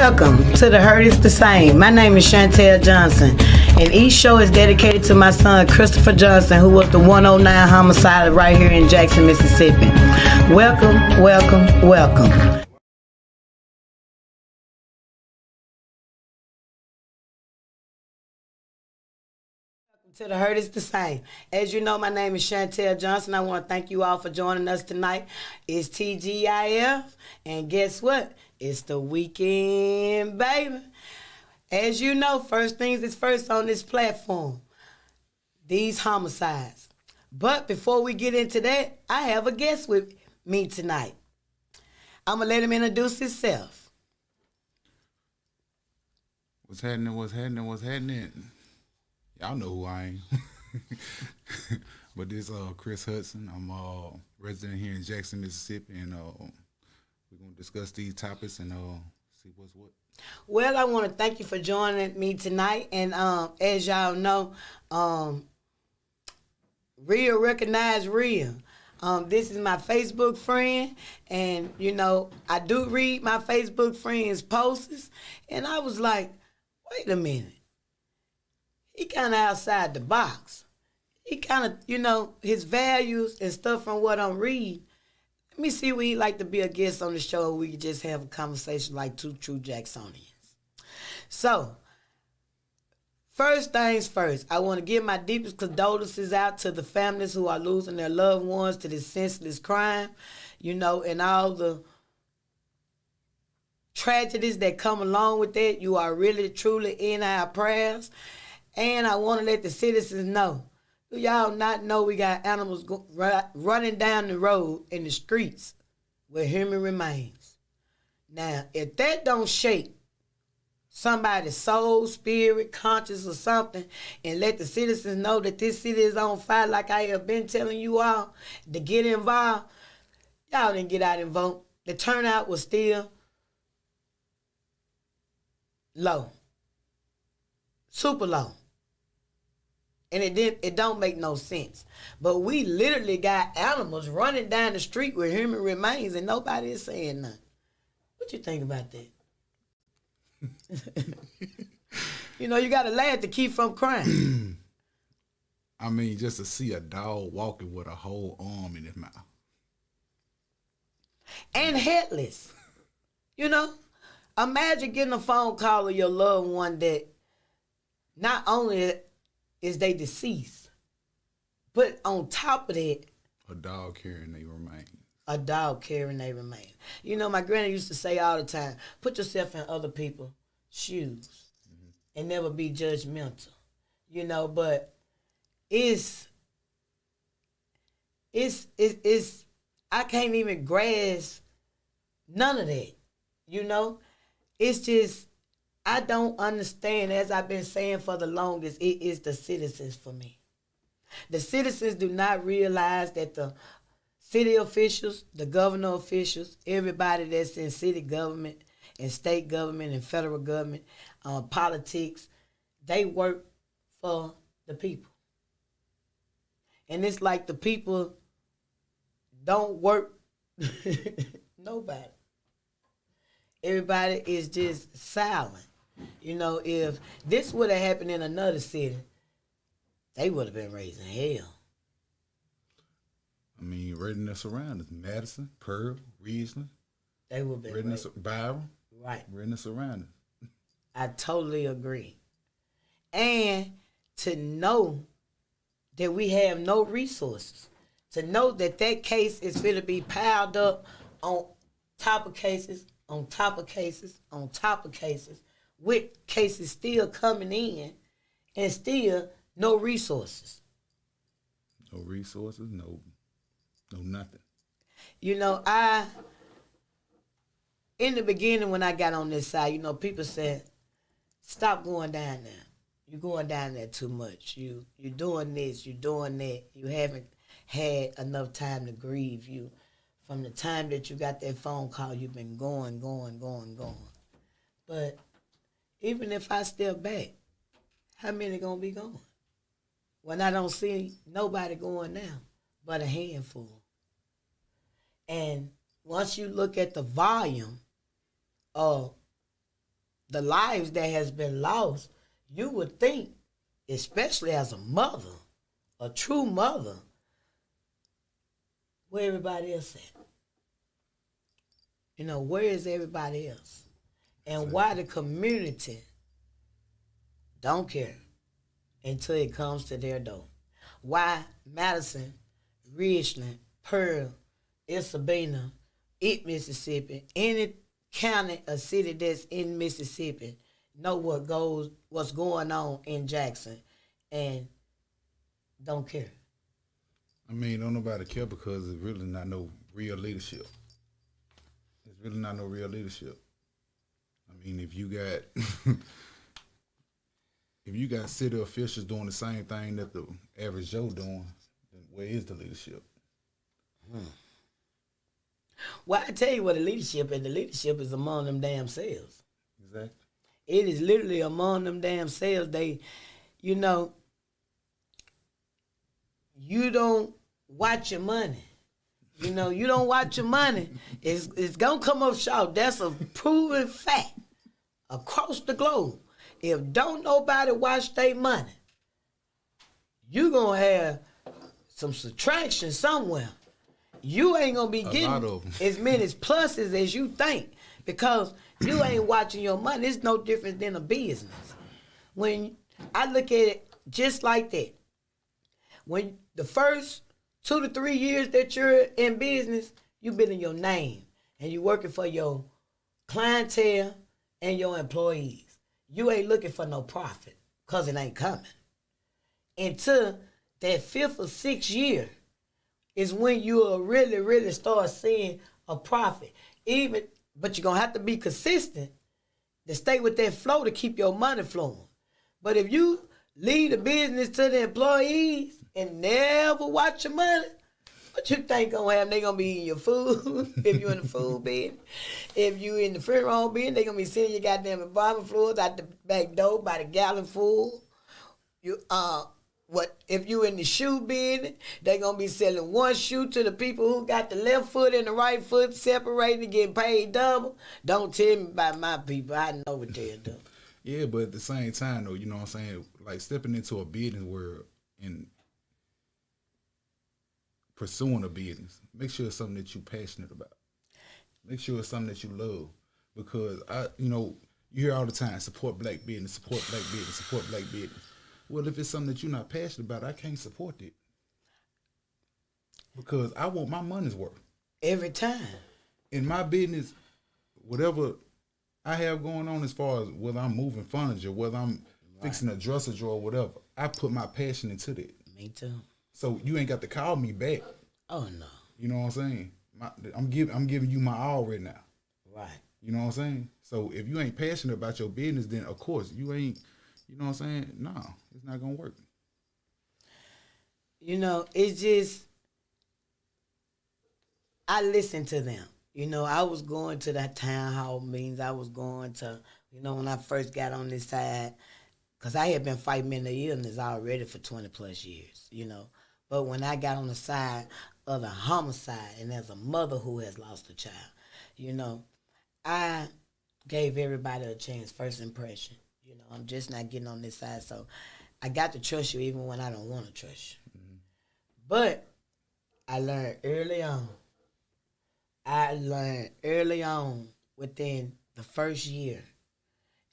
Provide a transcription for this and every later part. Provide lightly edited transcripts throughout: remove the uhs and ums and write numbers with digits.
Welcome to The Hurt is the Same. My name is Chantel Johnson, and each show is dedicated to my son, Christopher Johnson, who was the 109 homicide right here in Jackson, Mississippi. Welcome, welcome, welcome. To The Hurt is the Same. As you know, my name is Chantel Johnson. I want to thank you all for joining us tonight. It's TGIF, and guess what? It's the weekend, baby. As you know, first things is first on this platform, these homicides. But before we get into that, I have a guest with me tonight. I'm going to let him introduce himself. What's happening? Y'all know who I am. But this Chris Hudson. I'm resident here in Jackson, Mississippi, and we're going to discuss these topics and see what's what. Well, I want to thank you for joining me tonight. And as y'all know, Real recognize real. This is my Facebook friend, and, you know, I do read my Facebook friends' posts, and I was like, wait a minute. He kind of outside the box. He kind of, you know, his values and stuff from what I'm reading. Let me see what he'd like to be a guest on the show, or we could just have a conversation like two true Jacksonians. So, first things first, I want to give my deepest condolences out to the families who are losing their loved ones to this senseless crime, you know, and all the tragedies that come along with that. You are really, truly in our prayers. And I want to let the citizens know. Do y'all not know we got animals running down the road in the streets with human remains? Now, if that don't shake somebody's soul, spirit, conscience, or something, and let the citizens know that this city is on fire, like I have been telling you all, to get involved, y'all didn't get out and vote. The turnout was still low. Super low. And it don't make no sense. But we literally got animals running down the street with human remains, and nobody is saying nothing. What you think about that? You know, you got to laugh to keep from crying. I mean, just to see a dog walking with a whole arm in his mouth. And headless. You know? Imagine getting a phone call of your loved one that not only is they deceased, but on top of that, a dog carrying their remains. A dog carrying their remains. You know, my granny used to say all the time, put yourself in other people's shoes and never be judgmental. You know, but it's I can't even grasp none of that. You know? It's just, I don't understand, as I've been saying for the longest, it is the citizens for me. The citizens do not realize that the city officials, the governor officials, everybody that's in city government and state government and federal government, politics, they work for the people. And it's like the people don't work nobody. Everybody is just silent. You know, if this would have happened in another city, they would have been raising hell. I mean, right in the surroundings, Madison, Pearl, Ridgeland. They would have been Byron. Right. Right in the surroundings. I totally agree. And to know that we have no resources, to know that that case is going to be piled up on top of cases, on top of cases, on top of cases, with cases still coming in and still no resources. No resources, no nothing. You know, in the beginning when I got on this side, you know, people said, stop going down there. You're going down there too much. You're doing this, you're doing that. You haven't had enough time to grieve. You, from the time that you got that phone call, you've been going. But even if I step back, how many gonna be going? When I don't see nobody going now but a handful. And once you look at the volume of the lives that has been lost, you would think, especially as a mother, a true mother, where everybody else at? You know, where is everybody else? And why the community don't care until it comes to their door? Why Madison, Richland, Pearl, Isabella, Mississippi, any county or city that's in Mississippi know what's going on in Jackson and don't care. I mean, don't nobody care because it's really not no real leadership. It's really not no real leadership. I mean, if you got city officials doing the same thing that the average Joe doing, then where is the leadership? Well, I tell you what the leadership is among them damn selves. Exactly. It is literally among them damn selves. They, you know, you don't watch your money. You know, you don't watch your money. It's going to come up short. That's a proven fact across the globe. If don't nobody watch their money, you going to have some subtraction somewhere. You ain't going to be getting as many pluses as you think because you ain't watching your money. It's no different than a business. When I look at it just like that, when the first 2 to 3 years that you're in business, you building your name and you working for your clientele and your employees. You ain't looking for no profit because it ain't coming. Until that 5th or 6th year is when you will really, really start seeing a profit. But you're going to have to be consistent to stay with that flow to keep your money flowing. But if you leave the business to the employees and never watch your money, what you think gonna happen? They gonna be eating your food if you in the food bin. If you in the funeral bin, they gonna be sending your goddamn embalming fluids out the back door by the gallon full. If you in the shoe bin, they gonna be selling one shoe to the people who got the left foot and the right foot separated and getting paid double. Don't tell me about my people. I know what they're doing. Yeah, but at the same time though, you know what I'm saying? Like stepping into a business world and pursuing a business, make sure it's something that you're passionate about. Make sure it's something that you love. Because you hear all the time, support black business, support black business, support black business. Well, if it's something that you're not passionate about, I can't support it. Because I want my money's worth. Every time. In my business, whatever I have going on as far as whether I'm moving furniture, whether I'm fixing a dresser drawer, whatever, I put my passion into that. Me too. So you ain't got to call me back. Oh no. You know what I'm saying? I'm giving you my all right now. Right. You know what I'm saying? So if you ain't passionate about your business, then of course you ain't. You know what I'm saying? No, it's not gonna work. You know, it's just I listen to them. You know, I was going to that town hall meetings. I was going to, when I first got on this side, because I had been fighting mental illness already for 20 plus years. But when I got on the side of the homicide, and as a mother who has lost a child, I gave everybody a chance, first impression. I'm just not getting on this side, so I got to trust you even when I don't want to trust you. Mm-hmm. But I learned early on within the first year,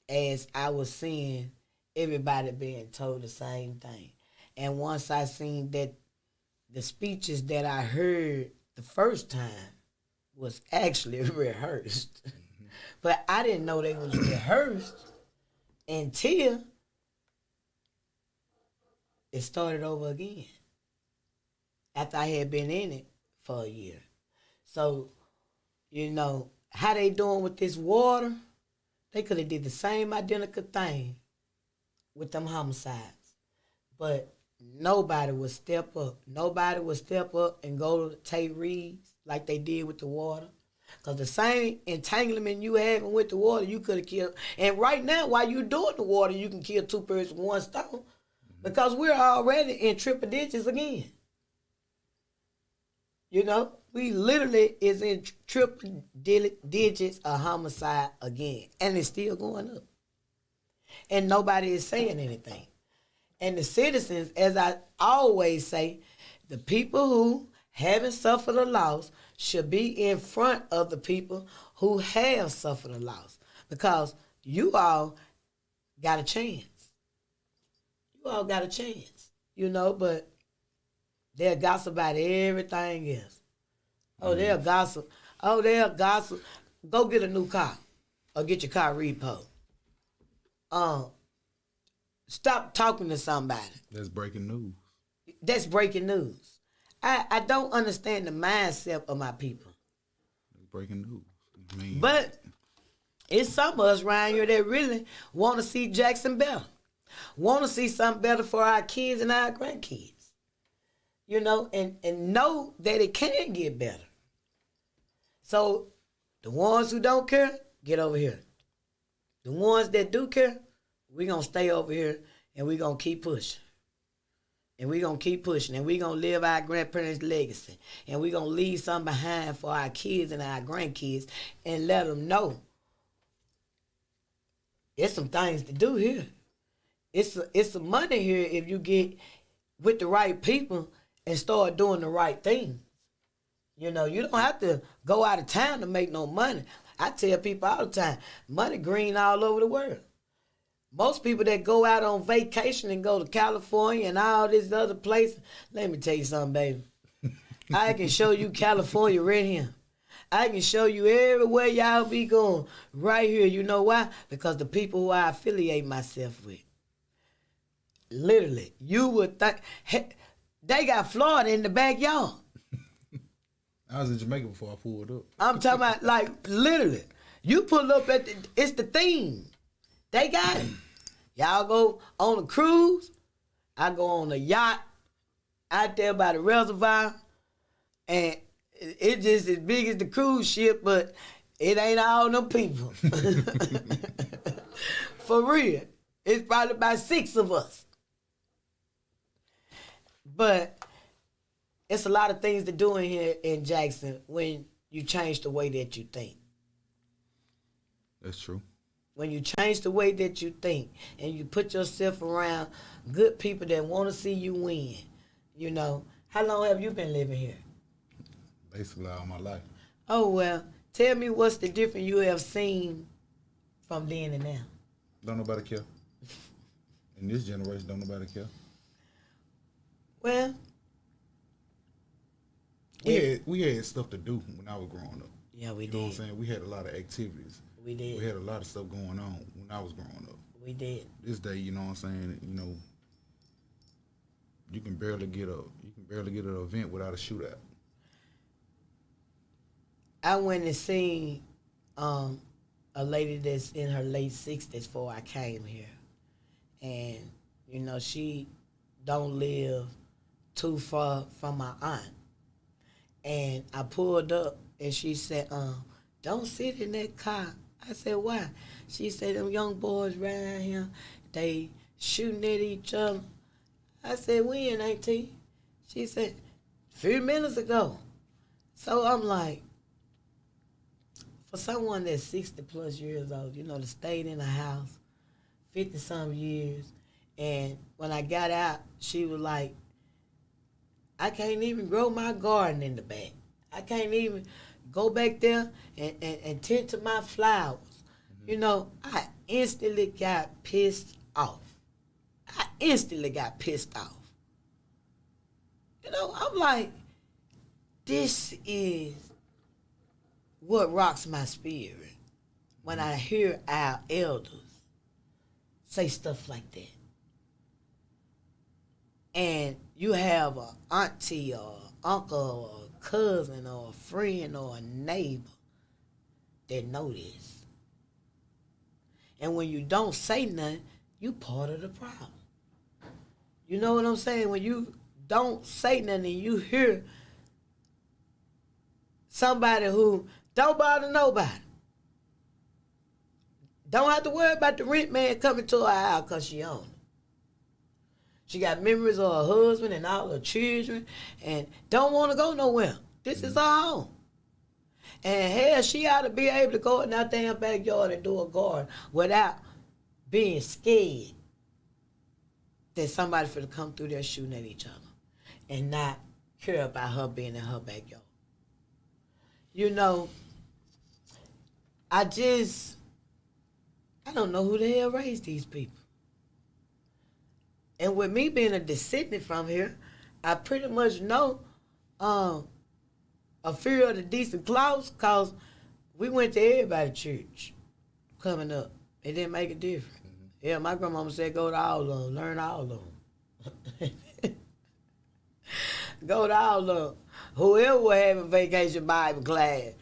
as I was seeing everybody being told the same thing. And once I seen that the speeches that I heard the first time was actually rehearsed. Mm-hmm. But I didn't know they was rehearsed until it started over again. After I had been in it for a year. So, how they doing with this water, they could have did the same identical thing with them homicides. But nobody would step up. Nobody would step up and go to Tate Reeves like they did with the water. Because the same entanglement you having with the water, you could have killed. And right now, while you're doing the water, you can kill 2 birds with 1 stone. Mm-hmm. Because we're already in triple digits again. We literally is in triple digits of homicide again. And it's still going up. and nobody is saying anything. And the citizens, as I always say, the people who haven't suffered a loss should be in front of the people who have suffered a loss, because you all got a chance. You all got a chance, but they'll gossip about everything else. Oh, they'll gossip. Oh, they'll gossip. Go get a new car or get your car repo. Stop talking to somebody. That's breaking news. That's breaking news. I don't understand the mindset of my people. That's breaking news. But it's some of us around here that really want to see Jackson better. Want to see something better for our kids and our grandkids. And know that it can get better. So the ones who don't care, get over here. The ones that do care, we're going to stay over here and we're going to keep pushing. And we're going to keep pushing. And we're going to live our grandparents' legacy. And we're going to leave something behind for our kids and our grandkids and let them know there's some things to do here. It's some money here if you get with the right people and start doing the right things. You don't have to go out of town to make no money. I tell people all the time, money green all over the world. Most people that go out on vacation and go to California and all these other places, let me tell you something, baby. I can show you California right here. I can show you everywhere y'all be going right here. You know why? Because the people who I affiliate myself with. Literally, you would think, they got Florida in the backyard. I was in Jamaica before I pulled up. I'm talking about, like, literally. You pull up it's the theme. They got it. Y'all go on a cruise. I go on a yacht out there by the reservoir. And it's just as big as the cruise ship, but it ain't all them people. For real. It's probably about 6 of us. But it's a lot of things to do in here in Jackson when you change the way that you think. That's true. When you change the way that you think and you put yourself around good people that want to see you win. How long have you been living here? Basically all my life. Oh, well, tell me what's the difference you have seen from then and now. Don't nobody care. In this generation, don't nobody care. Well, we had stuff to do when I was growing up. Yeah, we did. You know what I'm saying? We had a lot of activities. We did. We had a lot of stuff going on when I was growing up. We did. This day, you know what I'm saying? You can barely get an event without a shootout. I went and seen a lady that's in her late 60s before I came here. And, she don't live too far from my aunt. And I pulled up and she said, don't sit in that car. I said, why? She said, them young boys right here, they shooting at each other. I said, when, Auntie? She said, a few minutes ago. So I'm like, for someone that's 60 plus years old, that stayed in a house 50 some years, and when I got out, she was like, I can't even grow my garden in the back. I can't even go back there and tend to my flowers. Mm-hmm. I instantly got pissed off. I'm like, this is what rocks my spirit when I hear our elders say stuff like that. And you have an auntie or uncle or a cousin or a friend or a neighbor that know this. And when you don't say nothing, you part of the problem. You know what I'm saying? When you don't say nothing and you hear somebody who don't bother nobody, don't have to worry about the rent man coming to her house because she own it. She got memories of her husband and all her children and don't want to go nowhere. This is her home. And hell, she ought to be able to go in that damn backyard and do a garden without being scared that somebody finna come through there shooting at each other and not care about her being in her backyard. You know, I don't know who the hell raised these people. And with me being a descendant from here, I pretty much know a fear of the decent clause because we went to everybody's church coming up. It didn't make a difference. Mm-hmm. Yeah, my grandmama said go to all of them, learn all of them. Go to all of them. Whoever was having vacation Bible class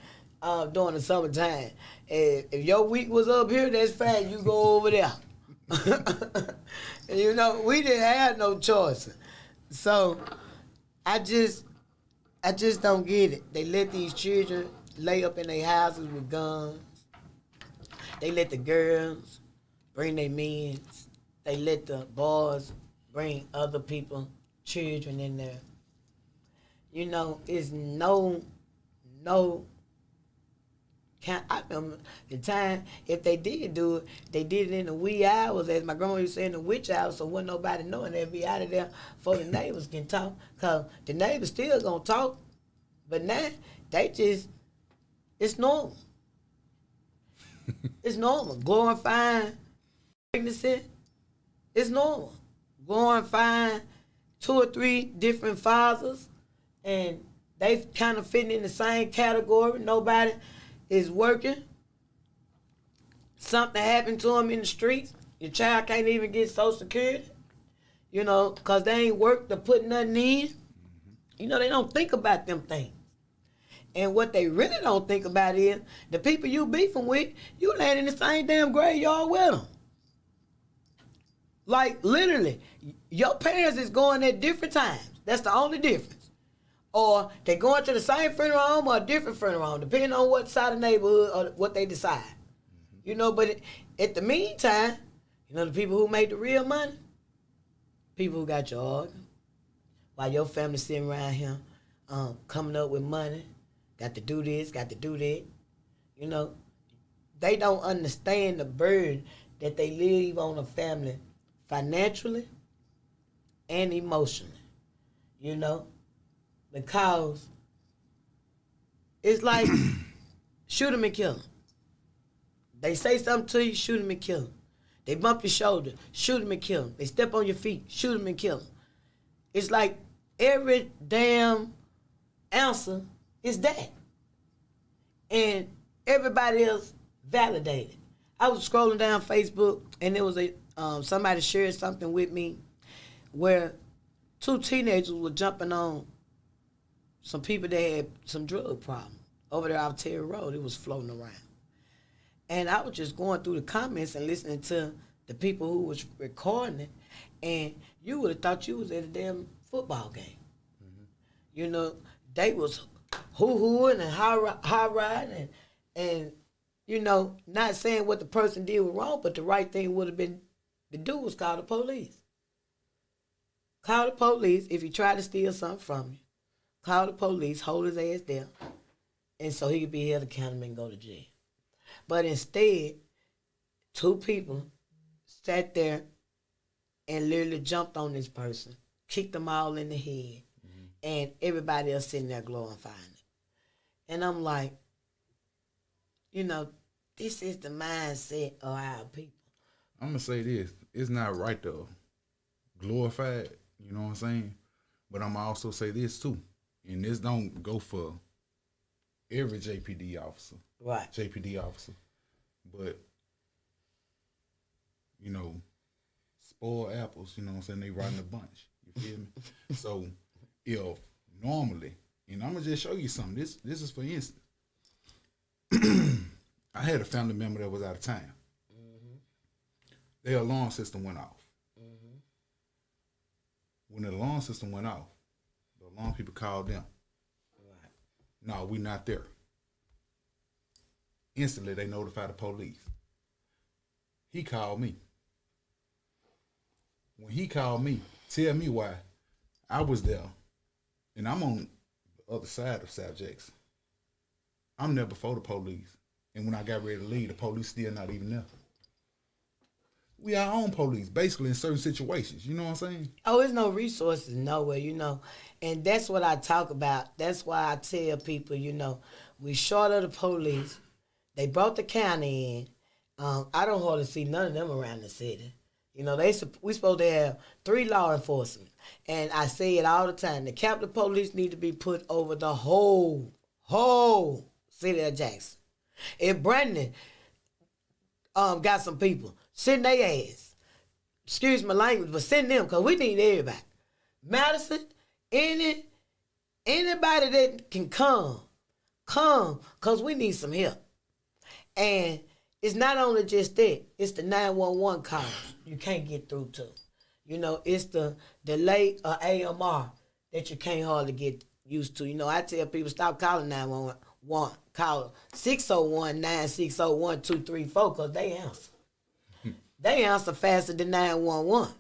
during the summertime, if your week was up here, that's fine, you go over there. You know, we didn't have no choice. So I just don't get it. They let these children lay up in their houses with guns. They let the girls bring their men. They let the boys bring other people, children in there. You know, it's no. I remember the time, if they did do it, they did it in the wee hours, as my grandma used to say, in the witch hours, so wasn't nobody knowing they'd be out of there before the neighbors can talk, because the neighbors still gonna talk, but now, it's normal. It's normal. Glorifying pregnancy, it's normal. Glorifying 2 or 3 different fathers, and they kind of fitting in the same category. Nobody is working. Something happened to them in the streets. Your child can't even get Social Security, you know, because they ain't worked to put nothing in. You know, they don't think about them things. And what they really don't think about is the people you beefing with, you land in the same damn graveyard with them. Like, literally, your parents is going at different times. That's the only difference. Or they going to the same funeral home or a different funeral home, depending on what side of the neighborhood or what they decide. Mm-hmm. You know, but at the meantime, you know, the people who make the real money, people who got your organ, while your family sitting around here coming up with money, got to do this, got to do that. You know, they don't understand the burden that they leave on a family financially and emotionally, you know, because it's like shoot them and kill them. They say something to you, shoot them and kill them. They bump your shoulder, shoot them and kill them. They step on your feet, shoot them and kill them. It's like every damn answer is that. And everybody else validated. I was scrolling down Facebook and there was somebody shared something with me where 2 teenagers were jumping on some people that had some drug problem over there off Terry Road. It was floating around. And I was just going through the comments and listening to the people who was recording it, and you would have thought you was at a damn football game. Mm-hmm. You know, they was hoo-hooing and high riding and you know, not saying what the person did was wrong, but the right thing would have been to do was call the police. Call the police if you try to steal something from you. Call the police, hold his ass there, and so he could be held accountable and go to jail. But instead, 2 people sat there and literally jumped on this person, kicked them all in the head, and everybody else sitting there glorifying it. And I'm like, you know, this is the mindset of our people. I'm going to say this. It's not right to glorify it, you know what I'm saying? But I'm going to also say this too. And this don't go for every JPD officer. Right. JPD officer. But, you know, spoiled apples, you know what I'm saying? They riding a bunch. You feel me? So, if normally, and I'm going to just show you something. This is for instance. I had a family member that was out of town. Mm-hmm. Their alarm system went off. Mm-hmm. When the alarm system went off, the alarm people called them. Right. No, we not there. Instantly, they notified the police. He called me. When he called me, tell me why I was there, and I'm on the other side of South Jackson. I'm there before the police. And when I got ready to leave, the police still not even there. we our own police, basically, in certain situations. You know what I'm saying? Oh, there's no resources nowhere, And that's what I talk about. That's why I tell people, we short of the police. They brought the county in. I don't hardly see none of them around the city. We supposed to have 3 law enforcement. And I say it all the time. The Capitol Police need to be put over the whole city of Jackson. If Brandon got some people, send their ass. Excuse my language, but send them, because we need everybody. Madison, anybody that can come, because we need some help. And it's not only just that, it's the 911 calls you can't get through to. It's the delay or AMR that you can't hardly get used to. I tell people, stop calling 911. Call 601-960-1234, because they answer. They answer faster than 911,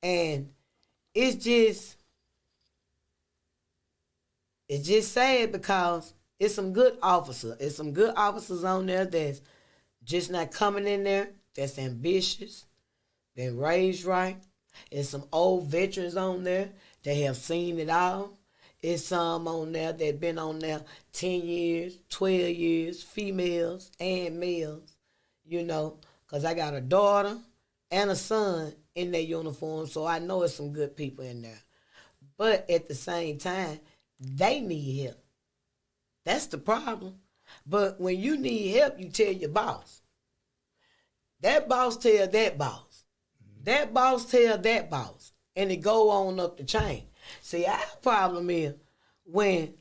And it's just sad, because it's some good officers. It's some good officers on there that's just not coming in there, that's ambitious, been raised right. There's some old veterans on there that have seen it all. It's some on there that been on there 10 years, 12 years, females and males, because I got a daughter and a son in their uniform, so I know it's some good people in there. But at the same time, they need help. That's the problem. But when you need help, you tell your boss. That boss tell that boss. That boss tell that boss. And it go on up the chain. See, our problem is when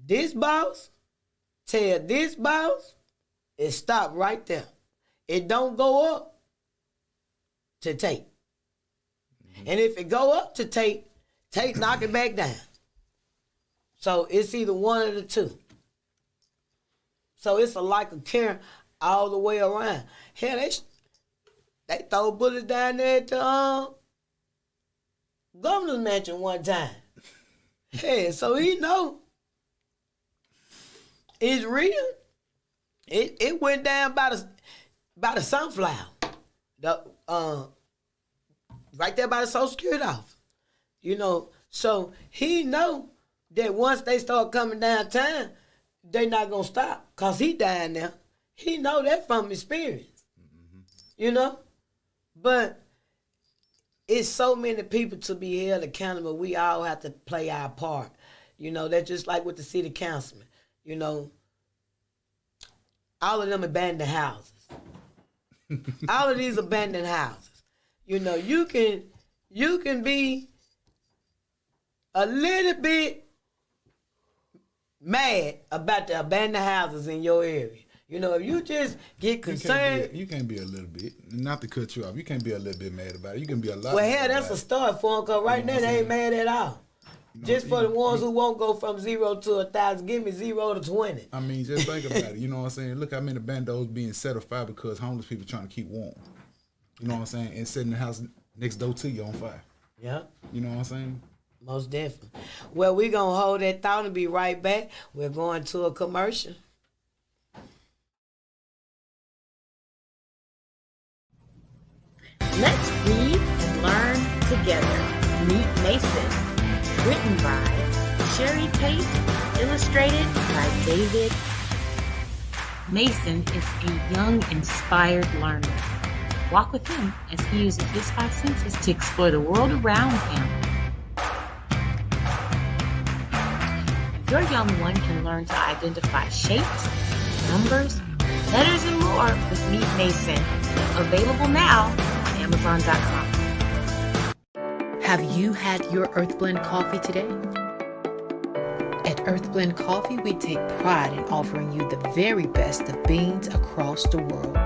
this boss tell this boss, it stop right there. It don't go up to Tate. And if it go up to Tate knock it back down. So it's either one of the two. So it's a lack of care all the way around. Hell, they throw bullets down there at the governor's mansion one time. Yeah, so he know it's real. It went down by the sunflower, right there by the Social Security office. So he know that once they start coming downtown, they not gonna stop, cause he down there. He know that from experience. But it's so many people to be held accountable. We all have to play our part. That's just like with the city councilman. All of them abandoned houses. All of these abandoned houses. You can be a little bit mad about the abandoned houses in your area. If you just get concerned. You can't be a little bit. Not to cut you off. You can't be a little bit mad about it. You can be a lot. Well, hell, that's a start for them, because right now they ain't mad at all. Just for the ones who won't go from 0 to 1,000, give me 0 to 20. I mean, just think about it. You know what I'm saying? Look how many bandos being set afire because homeless people trying to keep warm. You know what I'm saying? And setting the house next door to you on fire. Yeah. You know what I'm saying? Most definitely. Well, we're going to hold that thought and be right back. We're going to a commercial. Let's read and learn together. Meet Mason. Written by Sherry Tate. Illustrated by David. Mason is a young, inspired learner. Walk with him as he uses his 5 senses to explore the world around him. Your young one can learn to identify shapes, numbers, letters, and more with Meet Mason. Available now on Amazon.com. Have you had your Earth Blend coffee today? At Earth Blend Coffee, we take pride in offering you the very best of beans across the world,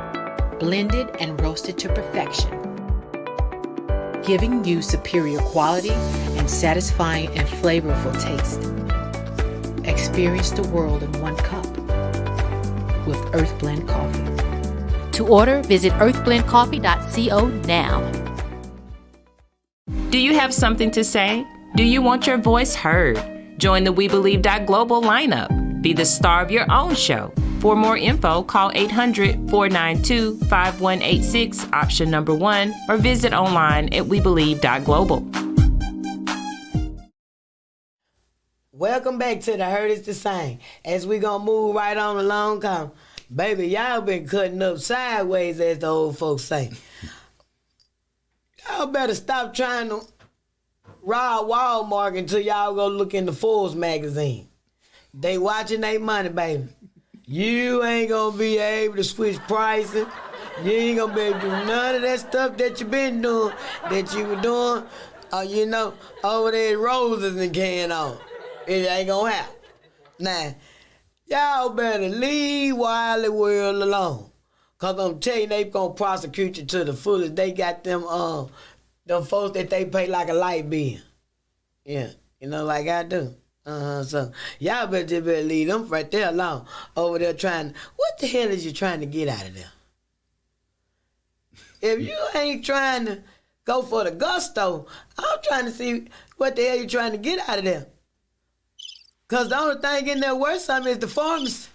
blended and roasted to perfection, giving you superior quality and satisfying and flavorful taste. Experience the world in one cup with Earth Blend Coffee. To order, visit earthblendcoffee.co now. Do you have something to say? Do you want your voice heard? Join the We Believe Global lineup. Be the star of your own show. For more info, call 800-492-5186, option number 1, or visit online at webelieve.global. Welcome back to the Hurt is the Same. As we gonna move right on along, come, baby, y'all been cutting up sideways, as the old folks say. Y'all better stop trying to rob Walmart until y'all go look in the Forbes magazine. They watching their money, baby. You ain't gonna be able to switch pricing. You ain't gonna be able to do none of that stuff that you been doing, that you were doing, over there at Roses and can on. It ain't gonna happen. Now, y'all better leave Wiley World alone. Cause I'm telling you, they gonna prosecute you to the fullest. They got them folks that they pay like a light bill. Yeah, like I do. So y'all better leave them right there alone. Over there trying, what the hell is you trying to get out of there? If you ain't trying to go for the gusto, I'm trying to see what the hell you trying to get out of there. Cause the only thing in there worth something is the pharmacy.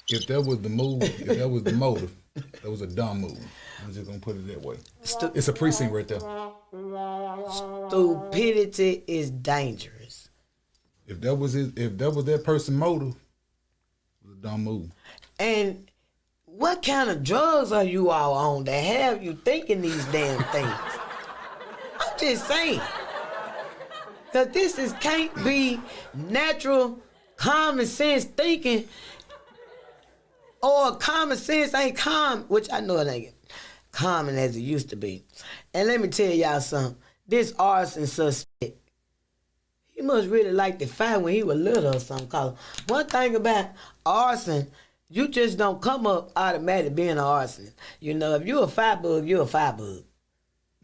If that was the move, if that was the motive, that was a dumb move. I'm just gonna put it that way. It's a precinct right there. Stupidity is dangerous. If that was that person's motive, it was a dumb move. And what kind of drugs are you all on that have you thinking these damn things? I'm just saying. Cause this can't be natural, common sense thinking, or common sense ain't common, which I know it ain't common as it used to be. And let me tell y'all something. This arson suspect, he must really like to fight when he was little or something. Cause one thing about arson, you just don't come up automatically being an arsonist. If you're a firebug, you're a firebug.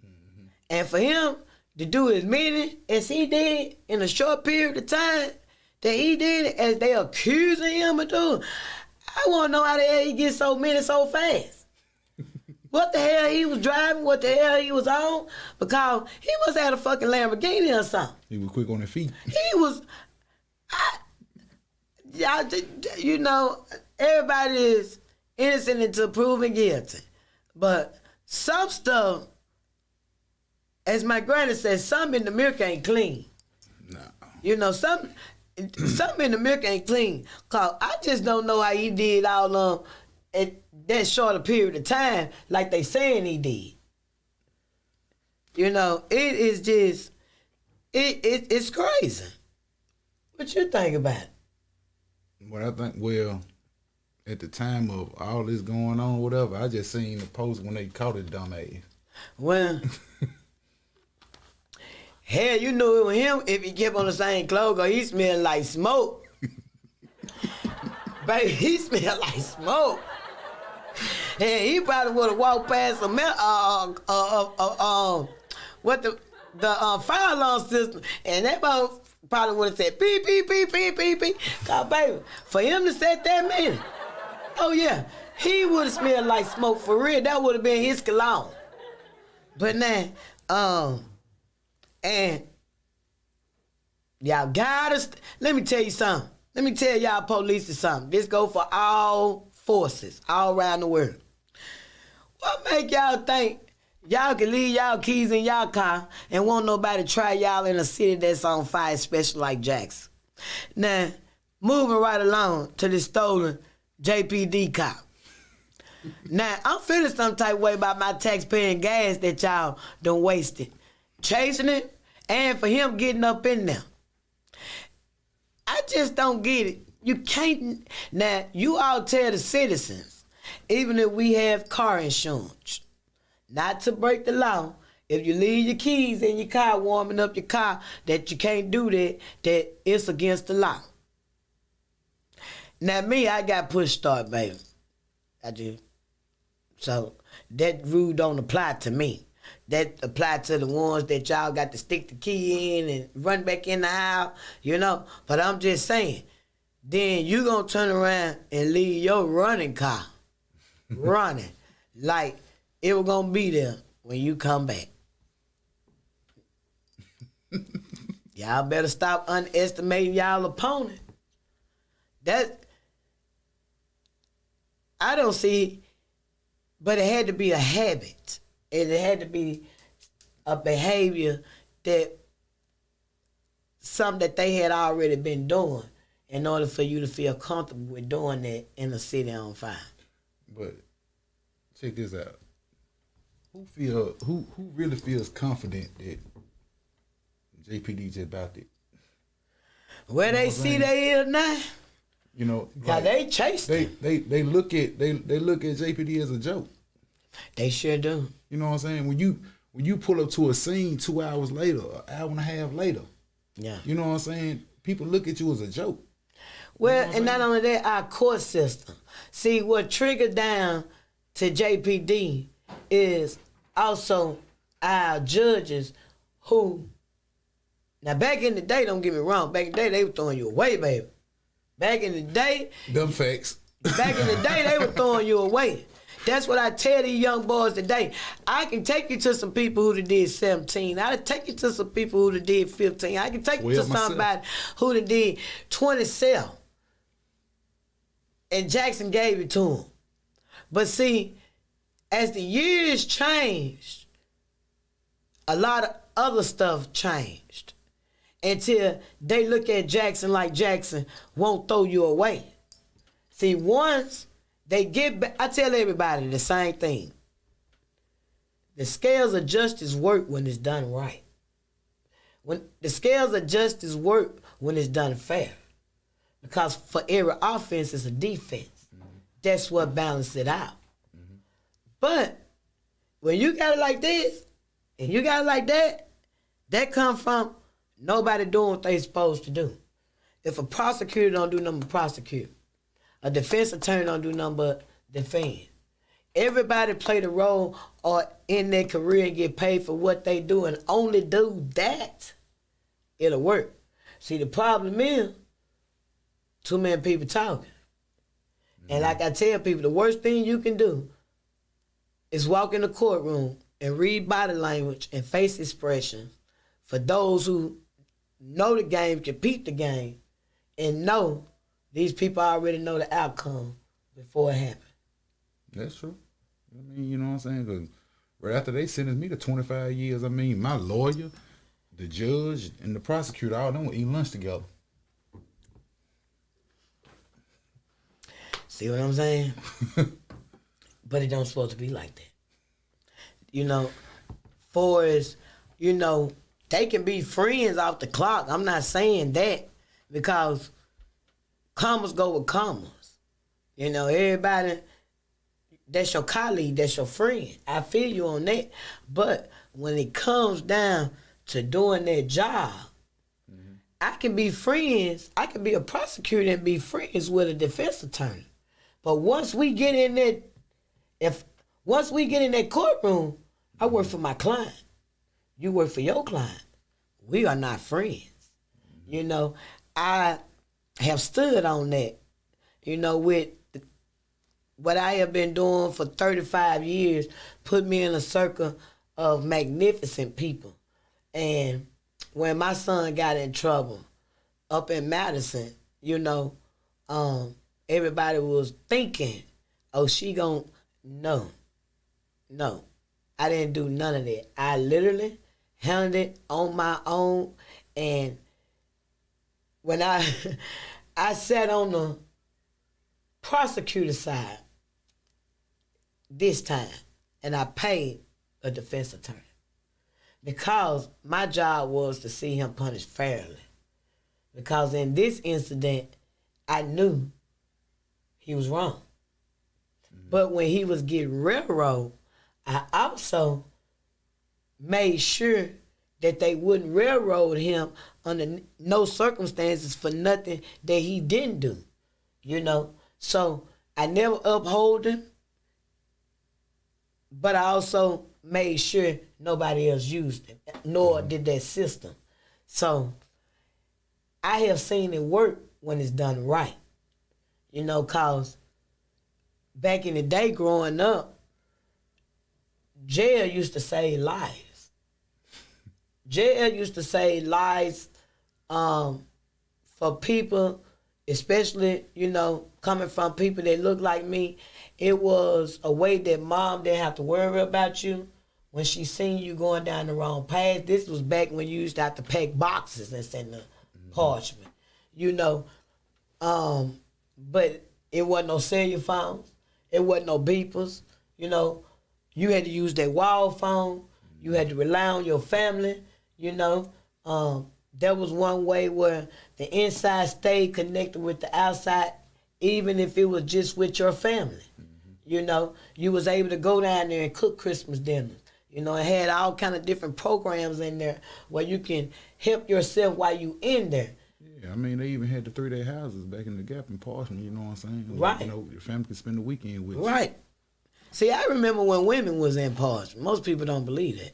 Mm-hmm. And for him to do as many as he did in a short period of time that he did, as they accusing him of doing, I want to know how the hell he gets so many so fast. What the hell he was driving, what the hell he was on, because he was at a fucking Lamborghini or something. He was quick on his feet. He was, everybody is innocent until proven guilty. But some stuff, as my granny says, something in the milk ain't clean. No. Something in the milk ain't clean. Cause I just don't know how he did all at that short a period of time like they saying he did. It is just, it's crazy. What you think about it? What I think, well, at the time of all this going on, whatever, I just seen the post when they caught his dumb ass. Well, hell, you knew it was him if he kept on the same clothes, or he smelled like smoke. Baby, he smelled like smoke. And he probably would have walked past the fire alarm system, and that both probably would have said beep beep beep beep beep beep. Cause baby, for him to say that minute, oh yeah, he would have smelled like smoke for real. That would have been his cologne. But now, and y'all gotta. Let me tell you something. Let me tell y'all police something. This go for all forces all around the world. What make y'all think y'all can leave y'all keys in y'all car and won't nobody try y'all in a city that's on fire, especially like Jackson? Now, moving right along to this stolen JPD cop. Now, I'm feeling some type of way about my taxpaying gas that y'all done wasted. Chasing it, and for him getting up in there. I just don't get it. You can't. Now, you all tell the citizens, even if we have car insurance, not to break the law. If you leave your keys in your car, warming up your car, that you can't do that, that it's against the law. Now, me, I got push start, baby. I do. So, that rule don't apply to me. That apply to the ones that y'all got to stick the key in and run back in the house, But I'm just saying, then you gonna turn around and leave your running car running like it was gonna be there when you come back. Y'all better stop underestimating y'all opponent. I don't see, but it had to be a habit. And it had to be a behavior that something that they had already been doing in order for you to feel comfortable with doing that in a city on fire. But check this out. Who really feels confident that JPD just about it? Where they see they is now, You know, like, they chase them. they look at JPD as a joke. They sure do. You know what I'm saying? When you pull up to a scene 2 hours later, an hour and a half later, Yeah. you know what I'm saying? People look at you as a joke. Well, and not only that, our court system. See, what triggered down to JPD is also our judges who, now back in the day, don't get me wrong, back in the day, they were throwing you away, baby. Back in the day, Them facts. back in the day, they were throwing you away. That's what I tell these young boys today. I can take you to some people who did 17. I can take you to some people who did 15. I can take you to somebody who did 27. And Jackson gave it to him. But see, as the years changed, a lot of other stuff changed. Until they look at Jackson like Jackson won't throw you away. See, once they get back, I tell everybody the same thing. The scales of justice work when it's done right. When the scales of justice work when it's done fair. Because for every offense is a defense. That's what balances it out. But when you got it like this, and you got it like that, that comes from nobody doing what they supposed to do. If a prosecutor don't do nothing but prosecute, a defense attorney don't do nothing but defend. Everybody play the role or in their career and get paid for what they do and only do that, it'll work. See, the problem is too many people talking. And like I tell people, the worst thing you can do is walk in the courtroom and read body language and face expression for those who know the game, compete the game, and know these people already know the outcome before it happens. That's true. I mean, you know what I'm saying? 'Cause right after they sentenced me to 25 years, I mean, my lawyer, the judge, and the prosecutor, all them would eat lunch together. See what I'm saying? But it don't supposed to be like that. You know, for as, you know, they can be friends off the clock. I'm not saying that because commas go with commas. You know, everybody, that's your colleague, that's your friend. I feel you on that. But when it comes down to doing their job, I can be friends. I can be a prosecutor and be friends with a defense attorney. But once we get in that courtroom, I work for my client. You work for your client. We are not friends. You know, I have stood on that. You know, with what I have been doing for 35 years, put me in a circle of magnificent people. And when my son got in trouble up in Madison, you know, everybody was thinking, oh, she gon' no. I didn't do none of that. I literally handled it on my own. And when I sat on the prosecutor side this time, and I paid a defense attorney because my job was to see him punished fairly. Because in this incident, I knew he was wrong. But when he was getting railroaded, I also made sure that they wouldn't railroad him under no circumstances for nothing that he didn't do, you know. So I never uphold him, but I also made sure nobody else used it, nor did that system. So I have seen it work when it's done right, you know, because back in the day growing up, jail used to save lives. Jail used to save lives for people especially, you know, coming from people that look like me, it was a way that mom didn't have to worry about you when she seen you going down the wrong path. This was back when you used to have to pack boxes and send the parchment, you know. But it wasn't no cellular phones. It wasn't no beepers. You know, you had to use that wall phone. You had to rely on your family, you know. There was one way where the inside stayed connected with the outside, even if it was just with your family. You know, you was able to go down there and cook Christmas dinners. You know, it had all kind of different programs in there where you can help yourself while you in there. Yeah, I mean, they even had the 3-day houses back in the Gap in Parchment, you know what I'm saying? Right. You know, your family could spend the weekend with you. Right. See, I remember when women was in Parchment. Most people don't believe that.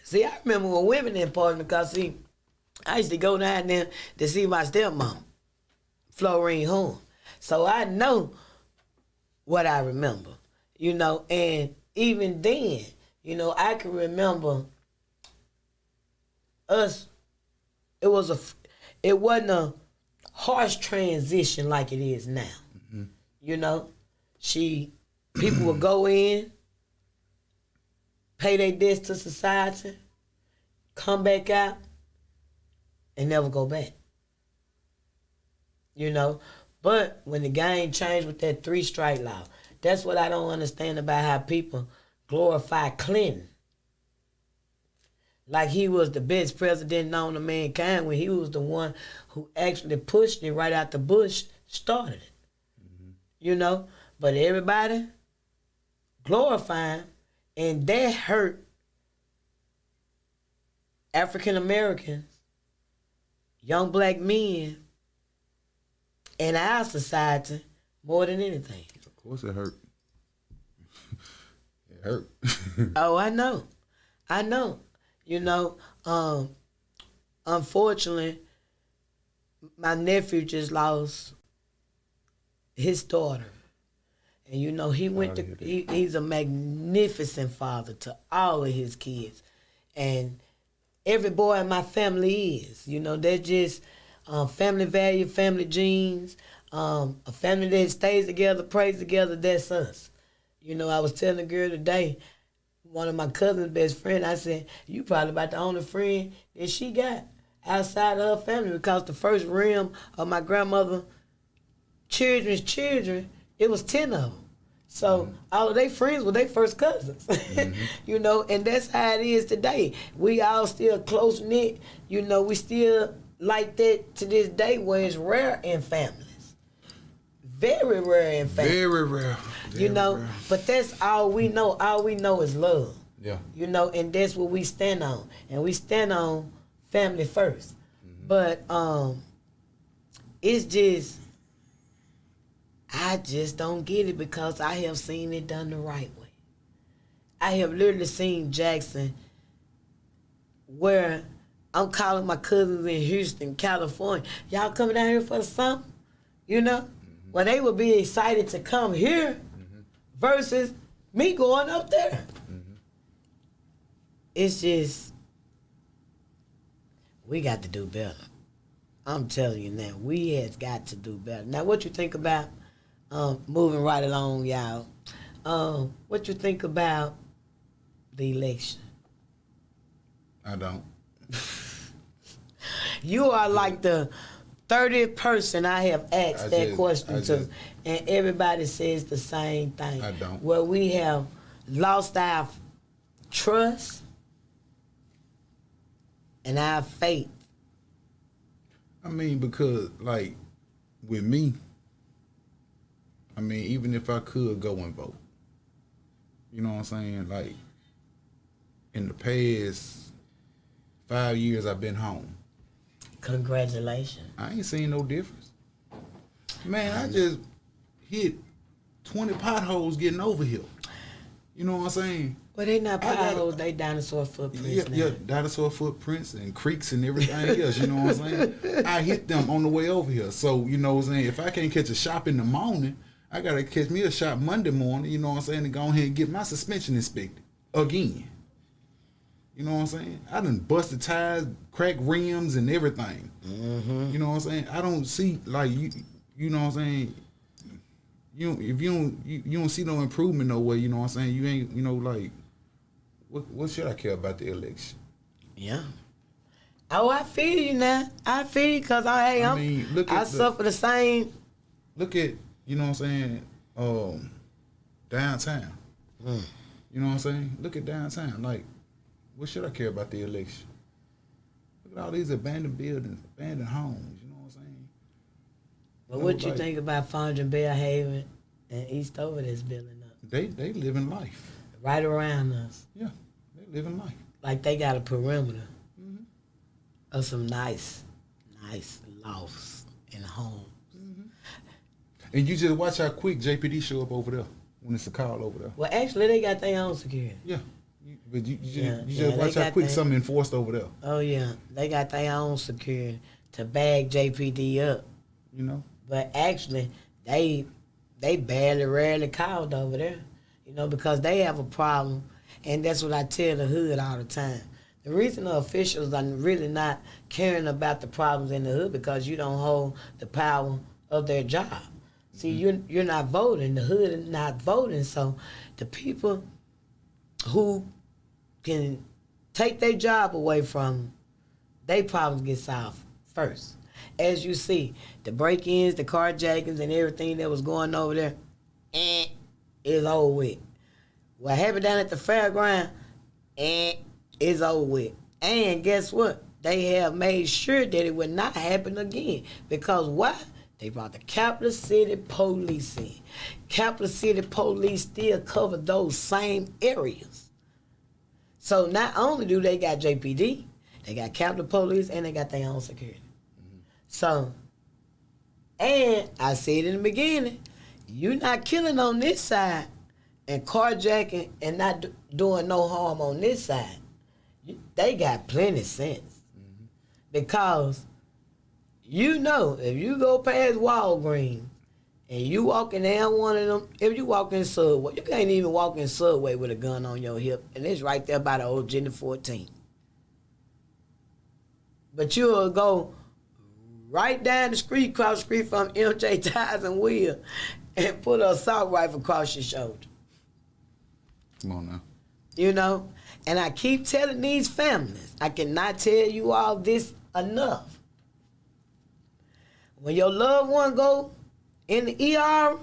See, I remember when women in Parchment because, see, I used to go down there to see my stepmom, Florine Horn. So I know what I remember, you know, and even then, you know, I can remember us. It wasn't a harsh transition like it is now. Mm-hmm. You know, people would go in, pay their debts to society, come back out, and never go back. You know, but when the game changed with that 3-strike law, that's what I don't understand about how people glorify Clinton. Like he was the best president known to mankind when he was the one who actually pushed it right after Bush started it. Mm-hmm. You know, but everybody glorifying, and that hurt African Americans, young black men, in our society more than anything. Of course it hurt. It hurt. Oh, I know. You know, unfortunately, my nephew just lost his daughter. And, you know, he's a magnificent father to all of his kids. And every boy in my family is. You know, they're just family value, family genes, a family that stays together, prays together, that's us. You know, I was telling a girl today, one of my cousin's best friend, I said, you probably about the only friend that she got outside of her family, because the first realm of my grandmother, children's children, it was 10 of them. So all of their friends were their first cousins, you know, and that's how it is today. We all still close-knit, you know, we still like that to this day, where it's rare in families. Very rare in families. Very rare. You know, rare. But that's all we know. All we know is love. Yeah. You know, and that's what we stand on. And we stand on family first. Mm-hmm. But it's just, I just don't get it, because I have seen it done the right way. I have literally seen Jackson where I'm calling my cousins in Houston, California. Y'all coming down here for the summer? You know? Well, they would be excited to come here versus me going up there. Mm-hmm. It's just, we got to do better. I'm telling you now, we has got to do better. Now, what you think about, moving right along, y'all, what you think about the election? I don't. You are like the 30th person I have asked that question to, and everybody says the same thing. I don't. Where we have lost our trust and our faith. I mean, because, like, with me, I mean, even if I could go and vote, you know what I'm saying? Like, in the past 5 years, I've been home. Congratulations. I ain't seen no difference. Man, I just hit 20 potholes getting over here. You know what I'm saying? Well, they not potholes, they dinosaur footprints now. Yeah, dinosaur footprints and creeks and everything else, you know what I'm saying? I hit them on the way over here. So, you know what I'm saying? If I can't catch a shop in the morning, I got to catch me a shop Monday morning, you know what I'm saying, to go ahead and get my suspension inspected again. You know what I'm saying? I done busted tires, cracked rims, and everything. Mm-hmm. You know what I'm saying? I don't see like you know what I'm saying. If you don't see no improvement nowhere. You know what I'm saying? You ain't like what should I care about the election? Yeah. Oh, I feel you now. I feel you because I suffer the same. Look at you know what I'm saying. Downtown. You know what I'm saying? Look at downtown. Like, what should I care about the election? Look at all these abandoned buildings, abandoned homes. You know what I'm saying? But what you think about Fondren, Bellhaven, and Eastover that's building up? They living life. Right around us. Yeah, they living life. Like they got a perimeter of some nice lofts and homes. And you just watch how quick JPD show up over there when it's a call over there. Well, actually, they got their own security. Yeah. But you just watch how quick something enforced over there. Oh, yeah. They got their own security to bag JPD up. You know? But actually, they rarely called over there, you know, because they have a problem. And that's what I tell the hood all the time. The reason the officials are really not caring about the problems in the hood because you don't hold the power of their job. See, you're not voting. The hood is not voting. So the people who can take their job away from them, their problems get solved first. As you see, the break-ins, the carjackings, and everything that was going over there, is over with. What happened down at the fairground, is over with. And guess what? They have made sure that it would not happen again. Because why? They brought the Capital City Police in. Capital City Police still cover those same areas. So not only do they got JPD, they got Capital Police, and they got their own security. So, and I said in the beginning, you're not killing on this side and carjacking and not doing no harm on this side. They got plenty of sense. Because you know, if you go past Walgreens and you walking down one of them, if you walk in Subway, you can't even walk in Subway with a gun on your hip, and it's right there by the old Jenny 14. But you'll go right down the street, cross the street from MJ Tires and Wheel, and put an assault rifle across your shoulder. Come on now. You know? And I keep telling these families, I cannot tell you all this enough. When your loved one go in the ER,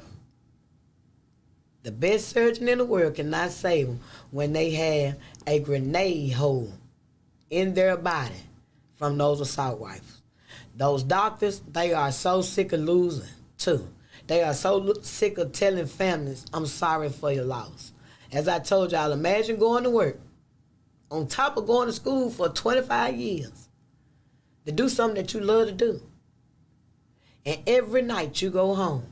the best surgeon in the world cannot save them when they have a grenade hole in their body from those assault rifles. Those doctors, they are so sick of losing, too. They are so sick of telling families, I'm sorry for your loss. As I told y'all, imagine going to work, on top of going to school for 25 years, to do something that you love to do. And every night you go home,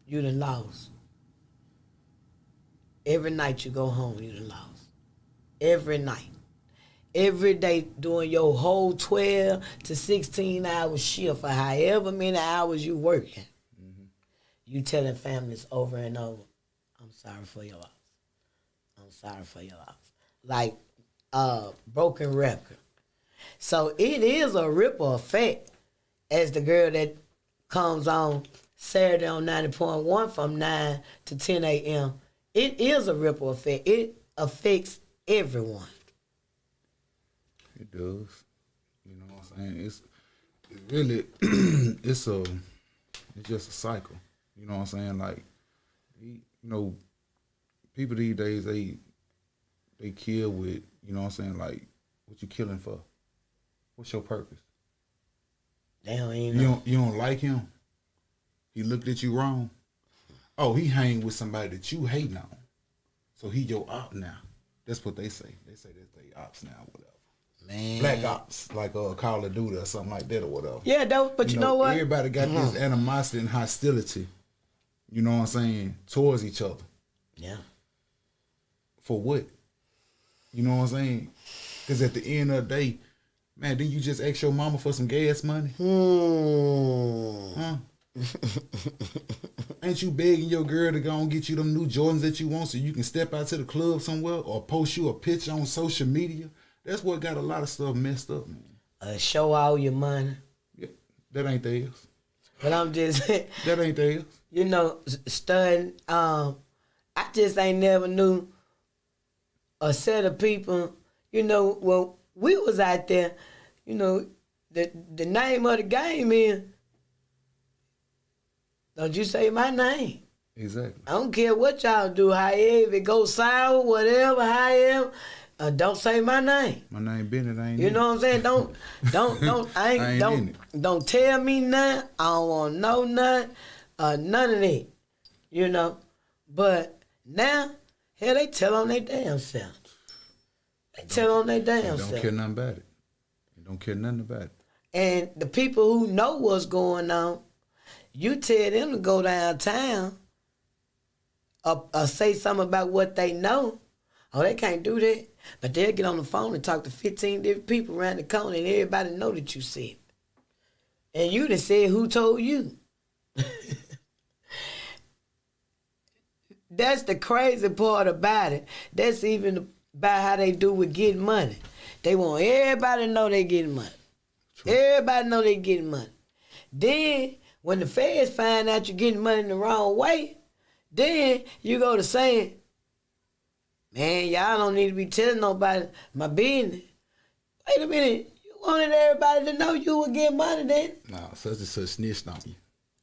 you done lost. Every night you go home, you done lost. Every night. Every day doing your whole 12 to 16 hour shift for however many hours you working. You telling families over and over, I'm sorry for your loss. I'm sorry for your loss. Like broken record. So it is a ripple effect, as the girl that comes on Saturday on 90.1 from 9 to 10 a.m. It is a ripple effect. It affects everyone. It does. You know what I'm saying? It's really it's just a cycle. You know what I'm saying? Like, you know, people these days they kill with, you know what I'm saying, like, what you killing for? What's your purpose? They don't even know. You don't like him? He looked at you wrong? Oh, he hang with somebody that you hating on. So he your op now. That's what they say. They say that they ops now, whatever. Man. Black ops, like Call of Duty or something like that or whatever. Yeah, but you know what? Everybody got this animosity and hostility, you know what I'm saying, towards each other. Yeah. For what? You know what I'm saying? Because at the end of the day, man, didn't you just ask your mama for some gas money? Huh? Ain't you begging your girl to go and get you them new Jordans that you want so you can step out to the club somewhere or post you a picture on social media? That's what got a lot of stuff messed up, man. Show all your money. Yeah, that ain't theirs. But I'm just That ain't theirs. you know, studying. I just ain't never knew a set of people. You know, well, we was out there. You know, the name of the game is, don't you say my name. Exactly. I don't care what y'all do, however it goes sour, whatever, however. Don't say my name. My name Bennett. I ain't. You know what I'm saying? Don't. I ain't. I ain't in it. Don't tell me nothing. I don't want to know nothing. None of that. You know. But now, hell, they tell on their damn self. They tell on their damn They self. don't care nothing about it. They don't care nothing about it. And the people who know what's going on, you tell them to go downtown or say something about what they know. Oh, they can't do that. But they'll get on the phone and talk to 15 different people around the corner and everybody know that you said it. And you done said who told you. That's the crazy part about it. That's even about how they do with getting money. They want everybody to know they getting money. True. Everybody know they getting money. Then, when the feds find out you're getting money in the wrong way, then you go to saying, man, y'all don't need to be telling nobody my business. Wait a minute. You wanted everybody to know you were getting money then? Nah, such and such snitched on you.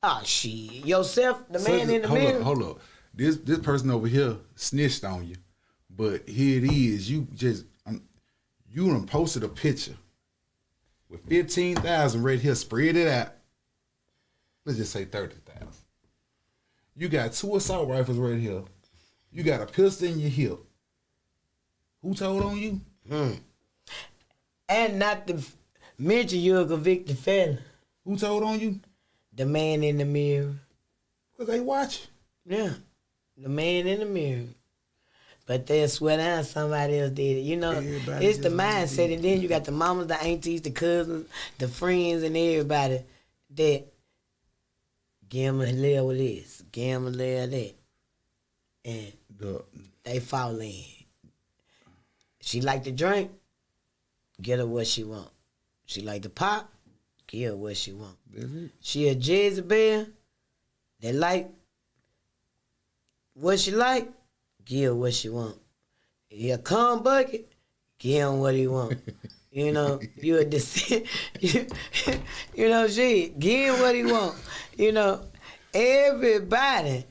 Oh, shit. Yourself, the man in the mirror. Hold up. This person over here snitched on you. But here it is. You done posted a picture with 15,000 right here. Spread it out. Let's just say 30,000. You got 2 assault rifles right here. You got a pistol in your hip. Who told on you? And not to mention you're a convicted felon. Who told on you? The man in the mirror. Because they watch. Yeah. The man in the mirror. But they'll swear down somebody else did it. You know, Everybody it's the just mindset. And then you got the mamas, the aunties, the cousins, the friends, and everybody that give them a little of this, give them a little of that. And they fall in. She like to drink, get her what she want. She like to pop, give her what she want. That's it. She a Jezebel, they like what she like, give her what she want. He a cum bucket, give him what he want. You know, you a you know, shit, give him what he want. You know, everybody.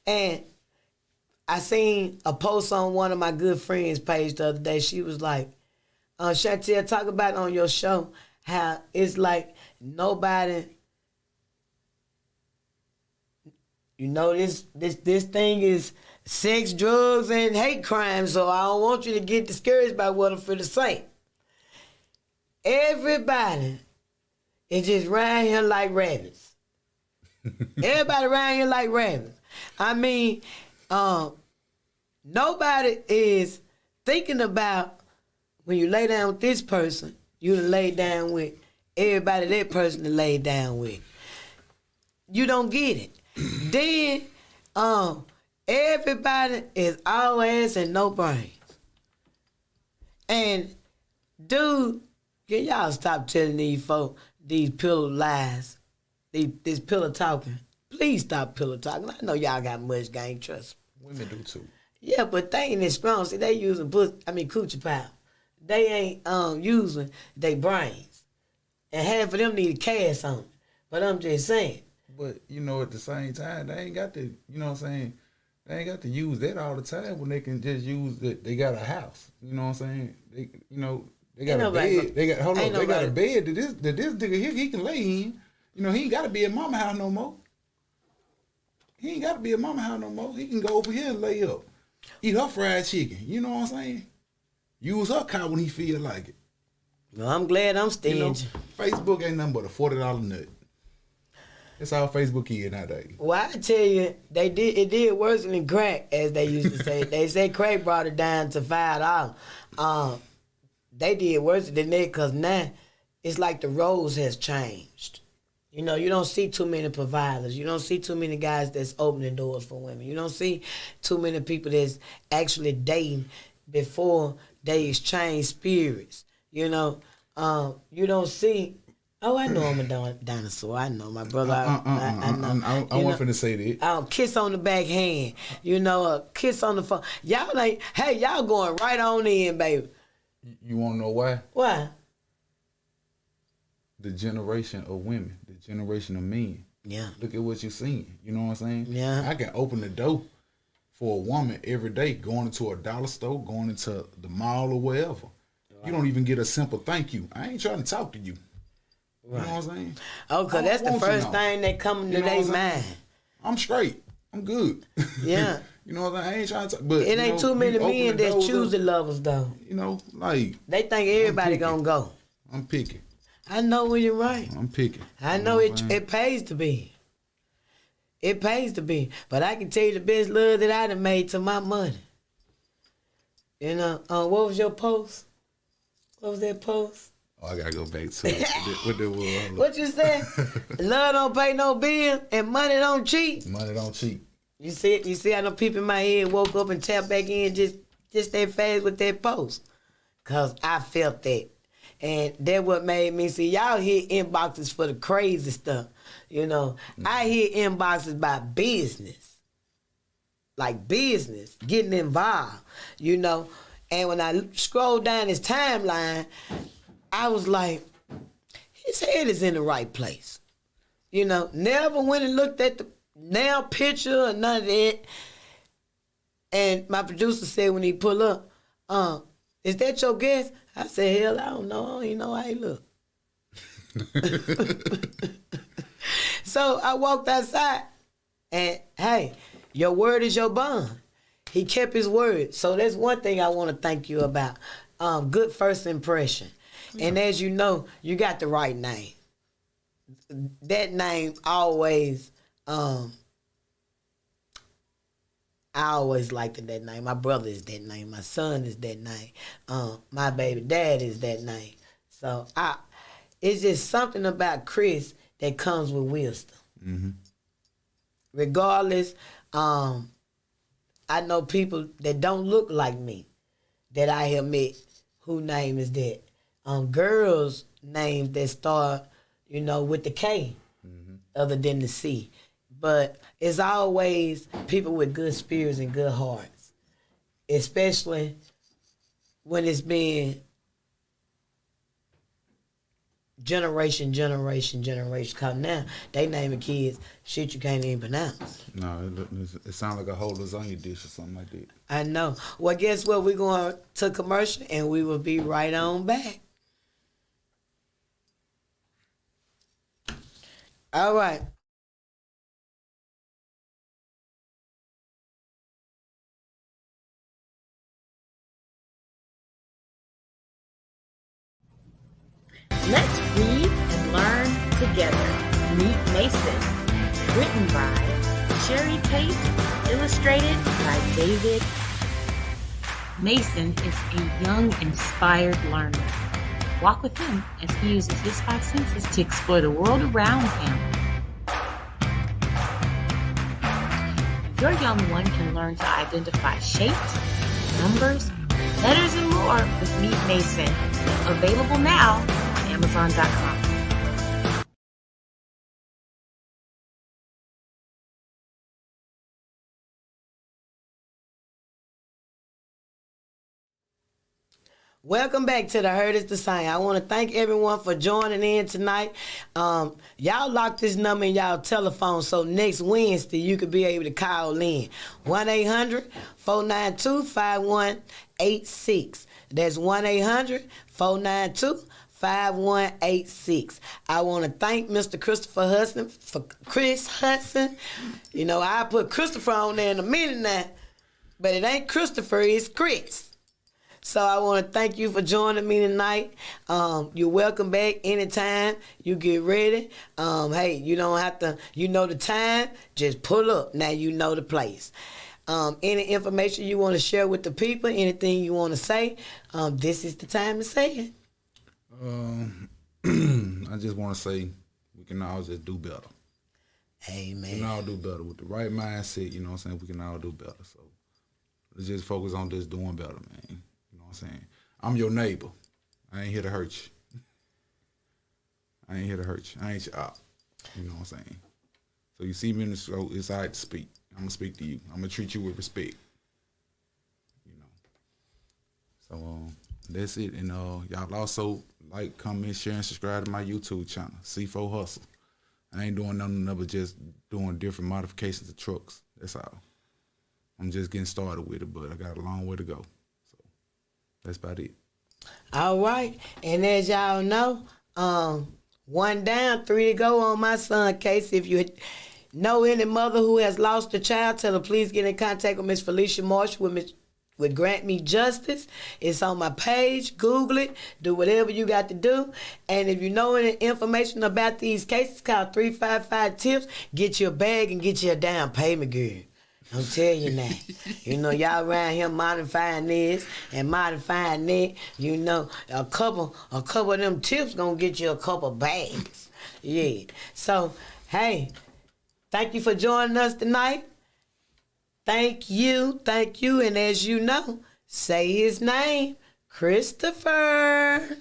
And I seen a post on one of my good friends' page the other day. She was like, Chantel, talk about on your show how it's like nobody, you know, this thing is sex, drugs, and hate crime, so I don't want you to get discouraged by what I'm finna say. Everybody is just around here like rabbits. Everybody around here like rabbits. I mean, nobody is thinking about when you lay down with this person, you done lay down with everybody that person to lay down with. You don't get it. Then, everybody is all ass and no brains. And, dude, can y'all stop telling these folk these pillow lies, this pillow talking? Please stop pillow talking. I know y'all got much gang trust. Women do too. Yeah, but they ain't as strong. See, they using coochie powder. They ain't using their brains. And half of them need a cast on it. But I'm just saying. But, you know, at the same time, they ain't got to, you know what I'm saying, they ain't got to use that all the time when they can just use that they got a house. You know what I'm saying? They, you know, they got a bed. They got a bed that this nigga here, he can lay in. You know, he ain't got to be at mama house no more. He ain't got to be at mama house no more. He can go over here and lay up. Eat her fried chicken. You know what I'm saying? Use her car when he feel like it. Well, I'm glad I'm stingy. You know, Facebook ain't nothing but a $40 nut. That's all Facebook is nowadays. Well, I tell you, it did worse than crack, as they used to say. They said crack brought it down to $5. They did worse than that because now it's like the roles has changed. You know, you don't see too many providers. You don't see too many guys that's opening doors for women. You don't see too many people that's actually dating before they exchange spirits. You know, you don't see. Oh, I know I'm a dinosaur. I know my brother. I know. I wasn't finna say that. Kiss on the backhand. You know, a kiss on the phone. Y'all ain't. Hey, y'all going right on in, baby. You want to know why? Why? The generation of women, the generation of men. Yeah. Look at what you're seeing. You know what I'm saying? Yeah. I can open the door for a woman every day, going into a dollar store, going into the mall or wherever. Right. You don't even get a simple thank you. I ain't trying to talk to you. Right. You know what I'm saying? Oh, because that's the first thing that come to their mind. I'm straight. I'm good. Yeah. You know what I'm saying? I ain't trying to talk. But it ain't too many men that choose the lovers, though. You know, like. They think everybody gonna go. I'm picking. I know when you're right. I'm picking. I know it pays to be. It pays to be. But I can tell you the best love that I done made to my money. You know, what was your post? What was that post? Oh, I gotta go back to it. What you said? Love don't pay no bill and money don't cheat. Money don't cheat. You see, I know people in my head woke up and tapped back in just that fast with that post. Cause I felt that. And that what made me see y'all hit inboxes for the crazy stuff. You know, I hit inboxes about business. Like business, getting involved, you know. And when I scrolled down his timeline, I was like, his head is in the right place. You know, never went and looked at the nail picture or none of that. And my producer said when he pull up, is that your guest? I said, hell, I don't know. I don't even know how he look. So I walked outside and, hey, your word is your bond. He kept his word. So that's one thing I want to thank you about. Good first impression. Yeah. And as you know, you got the right name. That name always, I always liked that name. My brother is that name. My son is that name. My baby dad is that name. So it's just something about Chris that comes with wisdom. Mm-hmm. Regardless, I know people that don't look like me that I have met. Who name is that? Girls' names that start, you know, with the K, other than the C. But it's always people with good spirits and good hearts, especially when it's been generation. Cause now they naming kids shit you can't even pronounce. No, it sounds like a whole lasagna dish or something like that. I know. Well, guess what? We're going to commercial and we will be right on back. All right. Let's read and learn together. Meet Mason. Written by Sherry Tate. Illustrated by David. Mason is a young, inspired learner. Walk with him as he uses his 5 senses to explore the world around him. Your young one can learn to identify shapes, numbers, letters, and more with Meet Mason. Available now on Amazon.com. Welcome back to the Heard is the Sign. I want to thank everyone for joining in tonight. Y'all lock this number in y'all telephone so next Wednesday you could be able to call in. 1-800-492-5186. That's 1-800-492-5186. I want to thank Mr. Christopher Hudson for Chris Hudson. You know, I put Christopher on there in a minute now, but it ain't Christopher, it's Chris. So I want to thank you for joining me tonight. You're welcome back anytime you get ready. Hey, you don't have to, you know the time, just pull up. Now you know the place. Any information you want to share with the people, anything you want to say, this is the time to say it. I just want to say We can all just do better. Amen. We can all do better with the right mindset. You know what I'm saying? We can all do better. So let's just focus on just doing better, man. You know what I'm saying? I'm your neighbor. I ain't here to hurt you. I ain't here to hurt you. I ain't your op. You know what I'm saying? So you see me in the show, it's all right to speak. I'm going to speak to you. I'm going to treat you with respect. You know. So that's it. And y'all also like, comment, share, and subscribe to my YouTube channel, C4 Hustle. I ain't doing nothing but just doing different modifications of trucks. That's all. I'm just getting started with it, but I got a long way to go. So that's about it. All right. And as y'all know, 1 down, 3 to go on my son case. If you know any mother who has lost a child, tell her please get in contact with Miss Felicia Marshall with Grant Me Justice. It's on my page. Google it. Do whatever you got to do. And if you know any information about these cases, call 355 TIPS. Get your bag and get you a down payment, girl. I'm telling you now. You know, y'all around here modifying this and modifying that. You know, a couple of them tips gonna get you a couple bags. Yeah. So, hey, thank you for joining us tonight. Thank you. And as you know, say his name, Christopher.